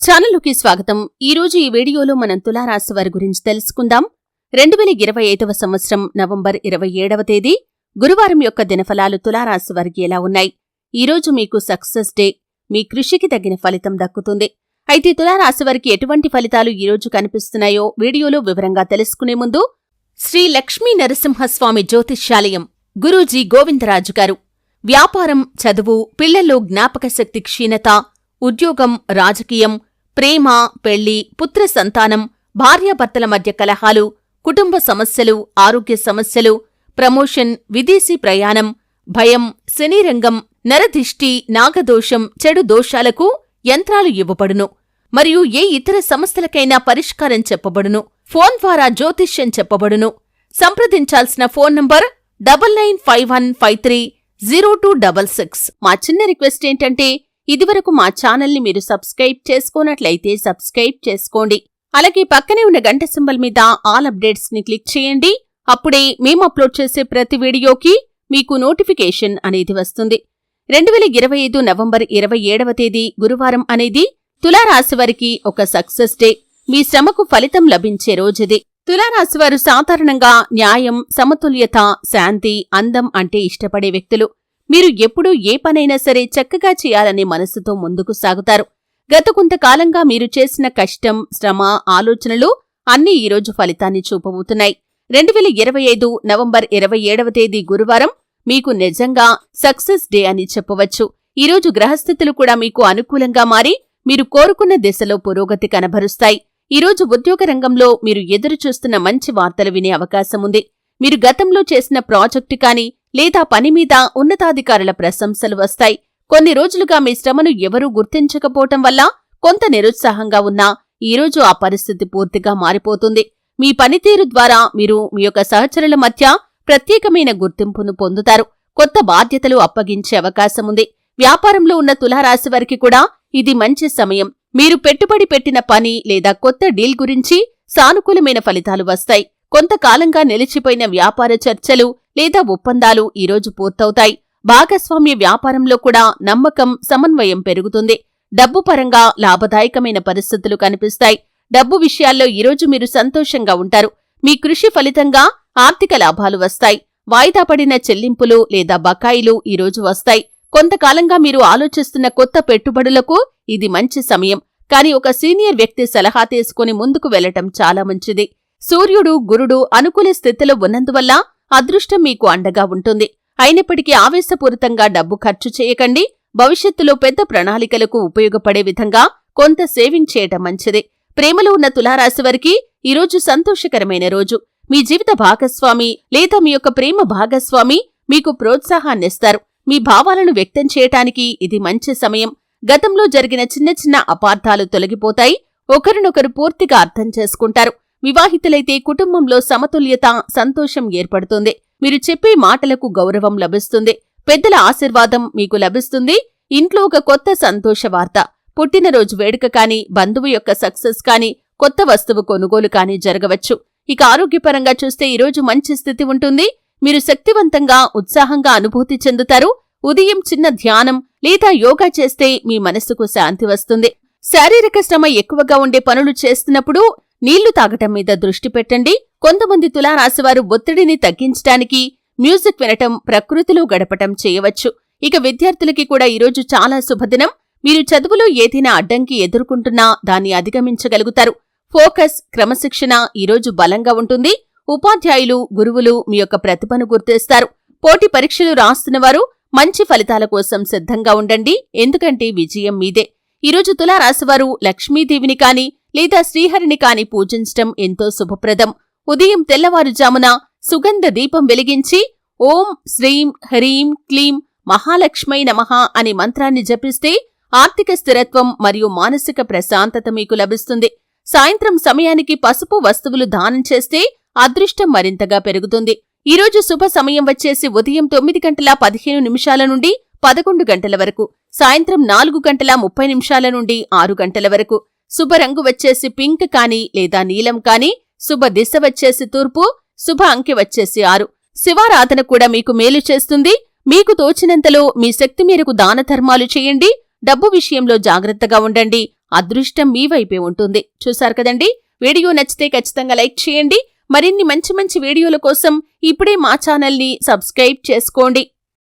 ఛానల్లోకి స్వాగతం. ఈరోజు ఈ వీడియోలో మనం తులారాశి వారి గురించి తెలుసుకుందాం. 2025వ సంవత్సరం నవంబర్ 27వ తేదీ గురువారం యొక్క దినఫలాలు తులారాశి వారికి ఎలా ఉన్నాయి? ఈరోజు మీకు సక్సెస్ డే. మీ కృషికి తగిన ఫలితం దక్కుతుంది. అయితే తులారాశి వారికి ఎటువంటి ఫలితాలు ఈరోజు కనిపిస్తున్నాయో వీడియోలో వివరంగా తెలుసుకునే ముందు శ్రీ లక్ష్మీ నరసింహస్వామి జ్యోతిష్యాలయం గురూజీ గోవిందరాజు గారు వ్యాపారం, చదువు, పిల్లల్లో జ్ఞాపకశక్తి క్షీణత, ఉద్యోగం, రాజకీయం, ప్రేమ, పెళ్లి, పుత్ర సంతానం, భార్యాభర్తల మధ్య కలహాలు, కుటుంబ సమస్యలు, ఆరోగ్య సమస్యలు, ప్రమోషన్, విదేశీ ప్రయాణం, భయం, శనిరంగం, నరదిష్టి, నాగదోషం, చెడు దోషాలకు యంత్రాలు ఇవ్వబడును. మరియు ఏ ఇతర సమస్యలకైనా పరిష్కారం చెప్పబడును. ఫోన్ ద్వారా జ్యోతిష్యం చెప్పబడును. సంప్రదించాల్సిన ఫోన్ నంబర్ 9951530266. మా చిన్న రిక్వెస్ట్ ఏంటంటే ఇదివరకు మా ఛానల్ని మీరు సబ్స్క్రైబ్ చేసుకోనట్లయితే సబ్స్క్రైబ్ చేసుకోండి. అలాగే పక్కనే ఉన్న గంట సింబల్ మీద ఆల్ అప్డేట్స్ ని క్లిక్ చేయండి. అప్పుడే మేము అప్లోడ్ చేసే ప్రతి వీడియోకి మీకు నోటిఫికేషన్ అనేది వస్తుంది. 2025 నవంబర్ 27వ తేదీ గురువారం అనేది తులారాశివారికి ఒక సక్సెస్ డే. మీ శ్రమకు ఫలితం లభించే రోజుది. తులారాశివారు సాధారణంగా న్యాయం, సమతుల్యత, శాంతి, అందం అంటే ఇష్టపడే వ్యక్తులు. మీరు ఎప్పుడూ ఏ పనైనా సరే చక్కగా చేయాలనే మనసుతో ముందుకు సాగుతారు. గత కొంతకాలంగా మీరు చేసిన కష్టం, శ్రమ, ఆలోచనలు అన్నీ ఈరోజు ఫలితాన్ని చూపబోతున్నాయి. 2025 నవంబర్ 27వ తేదీ గురువారం మీకు నిజంగా సక్సెస్ డే అని చెప్పవచ్చు. ఈరోజు గ్రహస్థితులు కూడా మీకు అనుకూలంగా మారి మీరు కోరుకున్న దిశలో పురోగతి కనబరుస్తాయి. ఈరోజు ఉద్యోగ రంగంలో మీరు ఎదురుచూస్తున్న మంచి వార్తలు వినే అవకాశముంది. మీరు గతంలో చేసిన ప్రాజెక్టు కానీ లేదా పని మీద ఉన్నతాధికారుల ప్రశంసలు వస్తాయి. కొన్ని రోజులుగా మీ శ్రమను ఎవరూ గుర్తించకపోవటం వల్ల కొంత నిరుత్సాహంగా ఉన్నా ఈరోజు ఆ పరిస్థితి పూర్తిగా మారిపోతుంది. మీ పనితీరు ద్వారా మీరు మీ యొక్క సహచరుల మధ్య ప్రత్యేకమైన గుర్తింపును పొందుతారు. కొత్త బాధ్యతలు అప్పగించే అవకాశముంది. వ్యాపారంలో ఉన్న తులారాశి వారికి కూడా ఇది మంచి సమయం. మీరు పెట్టుబడి పెట్టిన పని లేదా కొత్త డీల్ గురించి సానుకూలమైన ఫలితాలు వస్తాయి. కొంతకాలంగా నిలిచిపోయిన వ్యాపార చర్చలు లేదా ఒప్పందాలు ఈరోజు పూర్తవుతాయి. భాగస్వామ్య వ్యాపారంలో కూడా నమ్మకం, సమన్వయం పెరుగుతుంది. డబ్బు పరంగా లాభదాయకమైన పరిస్థితులు కనిపిస్తాయి. డబ్బు విషయాల్లో ఈరోజు మీరు సంతోషంగా ఉంటారు. మీ కృషి ఫలితంగా ఆర్థిక లాభాలు వస్తాయి. వాయిదా పడిన చెల్లింపులు లేదా బకాయిలు ఈరోజు వస్తాయి. కొంతకాలంగా మీరు ఆలోచిస్తున్న కొత్త పెట్టుబడులకు ఇది మంచి సమయం. కానీ ఒక సీనియర్ వ్యక్తి సలహా తీసుకుని ముందుకు వెళ్లటం చాలా మంచిది. సూర్యుడు, గురుడు అనుకూల స్థితిలో ఉన్నందువల్ల అదృష్టం మీకు అండగా ఉంటుంది. అయినప్పటికీ ఆవేశపూరితంగా డబ్బు ఖర్చు చేయకండి. భవిష్యత్తులో పెద్ద ప్రణాళికలకు ఉపయోగపడే విధంగా కొంత సేవింగ్ చేయటం మంచిది. ప్రేమలో ఉన్న తులారాశివారికి ఈరోజు సంతోషకరమైన రోజు. మీ జీవిత భాగస్వామి లేదా మీ యొక్క ప్రేమ భాగస్వామి మీకు ప్రోత్సాహాన్నిస్తారు. మీ భావాలను వ్యక్తం చేయటానికి ఇది మంచి సమయం. గతంలో జరిగిన చిన్న చిన్న అపార్థాలు తొలగిపోతాయి. ఒకరినొకరు పూర్తిగా అర్థం చేసుకుంటారు. వివాహితులైతే కుటుంబంలో సమతుల్యత, సంతోషం ఏర్పడుతుంది. మీరు చెప్పే మాటలకు గౌరవం లభిస్తుంది. పెద్దల ఆశీర్వాదం మీకు లభిస్తుంది. ఇంట్లో ఒక కొత్త సంతోష వార్త, పుట్టినరోజు వేడుక కాని, బంధువు యొక్క సక్సెస్ కాని, కొత్త వస్తువు కొనుగోలు కాని జరగవచ్చు. ఇక ఆరోగ్యపరంగా చూస్తే ఈరోజు మంచి స్థితి ఉంటుంది. మీరు శక్తివంతంగా, ఉత్సాహంగా అనుభూతి చెందుతారు. ఉదయం చిన్న ధ్యానం లేదా యోగా చేస్తే మీ మనసుకు శాంతి వస్తుంది. శారీరక శ్రమ ఎక్కువగా ఉండే పనులు చేస్తున్నప్పుడు నీళ్లు తాగటం మీద దృష్టి పెట్టండి. కొంతమంది తులారాశివారు ఒత్తిడిని తగ్గించడానికి మ్యూజిక్ వినటం, ప్రకృతిలో గడపటం చేయవచ్చు. ఇక విద్యార్థులకి కూడా ఈరోజు చాలా శుభదినం. మీరు చదువులో ఏదైనా అడ్డంకి ఎదుర్కొంటున్నా దాన్ని అధిగమించగలుగుతారు. ఫోకస్, క్రమశిక్షణ ఈరోజు బలంగా ఉంటుంది. ఉపాధ్యాయులు, గురువులు మీ యొక్క ప్రతిభను గుర్తిస్తారు. పోటీ పరీక్షలు రాస్తున్నవారు మంచి ఫలితాల కోసం సిద్ధంగా ఉండండి. ఎందుకంటే విజయం మీదే. ఈరోజు తులారాశివారు లక్ష్మీదేవిని కాని లేదా శ్రీహరిని కాని పూజించటం ఎంతో శుభప్రదం. ఉదయం తెల్లవారుజామున సుగంధ దీపం వెలిగించి ఓం శ్రీం హ్రీం క్లీం మహాలక్ష్మై నమః అనే మంత్రాన్ని జపిస్తే ఆర్థిక స్థిరత్వం మరియు మానసిక ప్రశాంతత మీకు లభిస్తుంది. సాయంత్రం సమయానికి పసుపు వస్తువులు దానం చేస్తే అదృష్టం మరింతగా పెరుగుతుంది. ఈరోజు శుభ సమయం వచ్చేసి ఉదయం 9:15 నుండి 11 గంటల వరకు, సాయంత్రం 4:30 నుండి 6 గంటల వరకు. శుభ రంగు వచ్చేసి పింక్ కాని లేదా నీలం కాని. శుభ దిశ వచ్చేసి తూర్పు. శుభ అంకె వచ్చేసి 6. శివారాధన కూడా మీకు మేలు చేస్తుంది. మీకు తోచినంతలో మీ శక్తి మేరకు దాన ధర్మాలు చేయండి. డబ్బు విషయంలో జాగ్రత్తగా ఉండండి. అదృష్టం మీ వైపే ఉంటుంది. చూశారు కదండి. వీడియో నచ్చితే ఖచ్చితంగా లైక్ చేయండి. మరిన్ని మంచి మంచి వీడియోల కోసం ఇప్పుడే మా ఛానల్ని సబ్స్క్రైబ్ చేసుకోండి.